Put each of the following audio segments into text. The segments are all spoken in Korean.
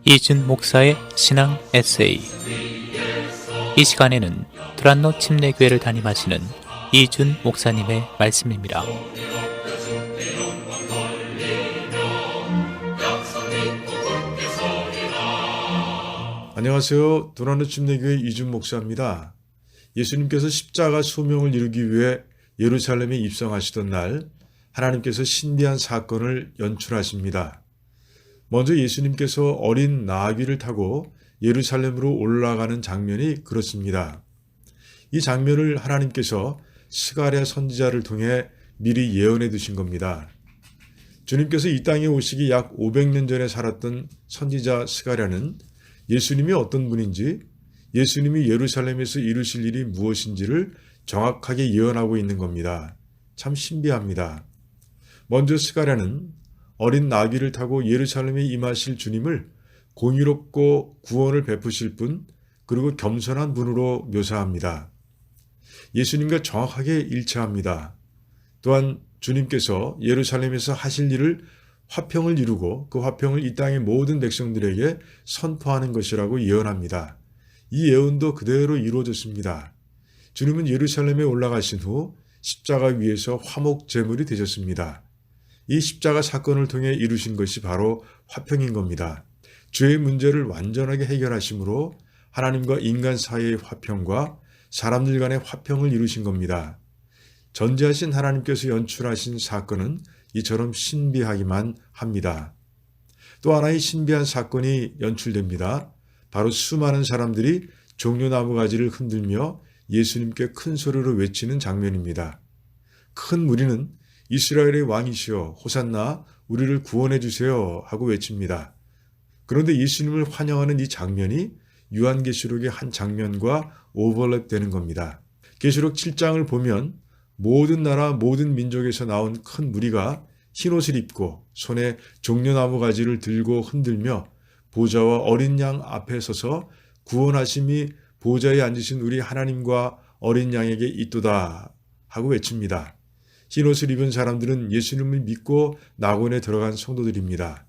이준 목사의 신앙 에세이. 이 시간에는 두란노 침례교회를 담임하시는 이준 목사님의 말씀입니다. 안녕하세요. 두란노 침례교회 이준 목사입니다. 예수님께서 십자가 소명을 이루기 위해 예루살렘에 입성하시던 날 하나님께서 신비한 사건을 연출하십니다. 먼저 예수님께서 어린 나귀를 타고 예루살렘으로 올라가는 장면이 그렇습니다. 이 장면을 하나님께서 스가랴 선지자를 통해 미리 예언해 두신 겁니다. 주님께서 이 땅에 오시기 약 500년 전에 살았던 선지자 스가랴는 예수님이 어떤 분인지, 예수님이 예루살렘에서 이루실 일이 무엇인지를 정확하게 예언하고 있는 겁니다. 참 신비합니다. 먼저 스가랴는 어린 나귀를 타고 예루살렘에 임하실 주님을 공의롭고 구원을 베푸실 분, 그리고 겸손한 분으로 묘사합니다. 예수님과 정확하게 일치합니다. 또한 주님께서 예루살렘에서 하실 일을 화평을 이루고 그 화평을 이 땅의 모든 백성들에게 선포하는 것이라고 예언합니다. 이 예언도 그대로 이루어졌습니다. 주님은 예루살렘에 올라가신 후 십자가 위에서 화목 제물이 되셨습니다. 이 십자가 사건을 통해 이루신 것이 바로 화평인 겁니다. 죄의 문제를 완전하게 해결하심으로 하나님과 인간 사이의 화평과 사람들 간의 화평을 이루신 겁니다. 전지하신 하나님께서 연출하신 사건은 이처럼 신비하기만 합니다. 또 하나의 신비한 사건이 연출됩니다. 바로 수많은 사람들이 종려나무 가지를 흔들며 예수님께 큰 소리로 외치는 장면입니다. 큰 무리는 이스라엘의 왕이시여 호산나 우리를 구원해 주세요 하고 외칩니다. 그런데 예수님을 환영하는 이 장면이 요한계시록의 한 장면과 오버랩되는 겁니다. 계시록 7장을 보면 모든 나라 모든 민족에서 나온 큰 무리가 흰옷을 입고 손에 종려나무 가지를 들고 흔들며 보좌와 어린 양 앞에 서서 구원하심이 보좌에 앉으신 우리 하나님과 어린 양에게 있도다 하고 외칩니다. 흰옷을 입은 사람들은 예수님을 믿고 낙원에 들어간 성도들입니다.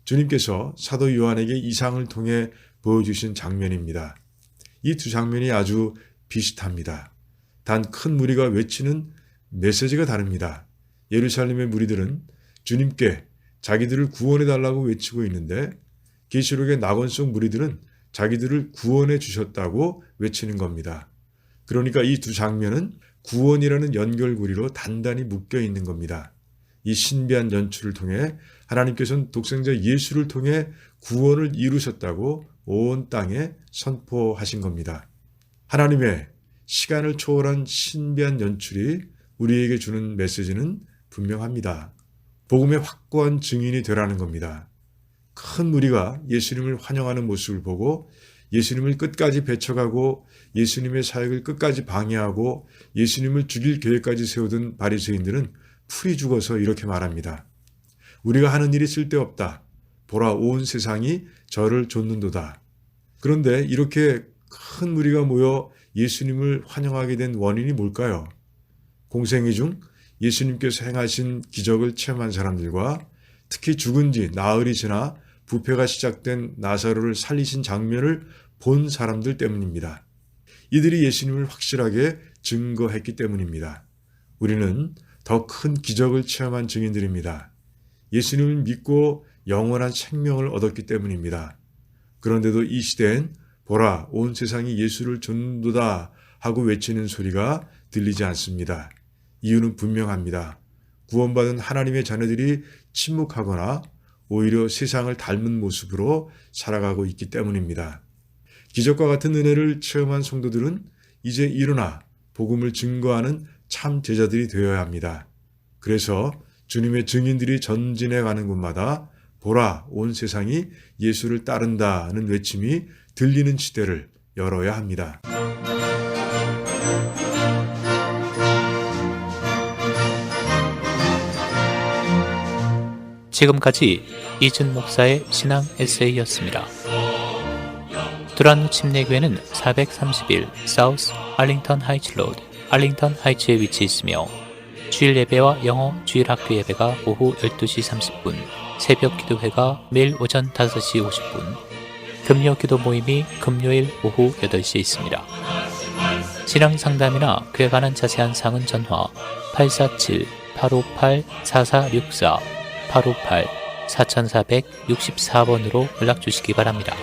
주님께서 사도 요한에게 이상을 통해 보여주신 장면입니다. 이 두 장면이 아주 비슷합니다. 단 큰 무리가 외치는 메시지가 다릅니다. 예루살렘의 무리들은 주님께 자기들을 구원해달라고 외치고 있는데 계시록의 낙원 속 무리들은 자기들을 구원해 주셨다고 외치는 겁니다. 그러니까 이 두 장면은 구원이라는 연결고리로 단단히 묶여 있는 겁니다. 이 신비한 연출을 통해 하나님께서는 독생자 예수를 통해 구원을 이루셨다고 온 땅에 선포하신 겁니다. 하나님의 시간을 초월한 신비한 연출이 우리에게 주는 메시지는 분명합니다. 복음의 확고한 증인이 되라는 겁니다. 큰 무리가 예수님을 환영하는 모습을 보고 예수님을 끝까지 배척하고 예수님의 사역을 끝까지 방해하고 예수님을 죽일 계획까지 세우던 바리새인들은 풀이 죽어서 이렇게 말합니다. 우리가 하는 일이 쓸데없다. 보라 온 세상이 저를 좇는도다. 그런데 이렇게 큰 무리가 모여 예수님을 환영하게 된 원인이 뭘까요? 공생애 중 예수님께서 행하신 기적을 체험한 사람들과 특히 죽은 지 나흘이 지나 부패가 시작된 나사로를 살리신 장면을 본 사람들 때문입니다. 이들이 예수님을 확실하게 증거했기 때문입니다. 우리는 더 큰 기적을 체험한 증인들입니다. 예수님을 믿고 영원한 생명을 얻었기 때문입니다. 그런데도 이 시대엔 보라 온 세상이 예수를 좇는도다 하고 외치는 소리가 들리지 않습니다. 이유는 분명합니다. 구원받은 하나님의 자녀들이 침묵하거나 오히려 세상을 닮은 모습으로 살아가고 있기 때문입니다. 기적과 같은 은혜를 체험한 성도들은 이제 일어나 복음을 증거하는 참 제자들이 되어야 합니다. 그래서 주님의 증인들이 전진해 가는 곳마다 보라 온 세상이 예수를 따른다는 외침이 들리는 시대를 열어야 합니다. 지금까지 이준 목사의 신앙 에세이였습니다. 두란노 침례교회는 431 사우스 알링턴 하이츠 로드, 알링턴 하이츠에 위치해 있으며 주일 예배와 영어 주일 학교 예배가 오후 12시 30분, 새벽 기도회가 매일 오전 5시 50분, 금요 기도 모임이 금요일 오후 8시에 있습니다. 신앙 상담이나 그에 관한 자세한 사항은 전화 847-858-4464, 858-4464번으로 연락 주시기 바랍니다.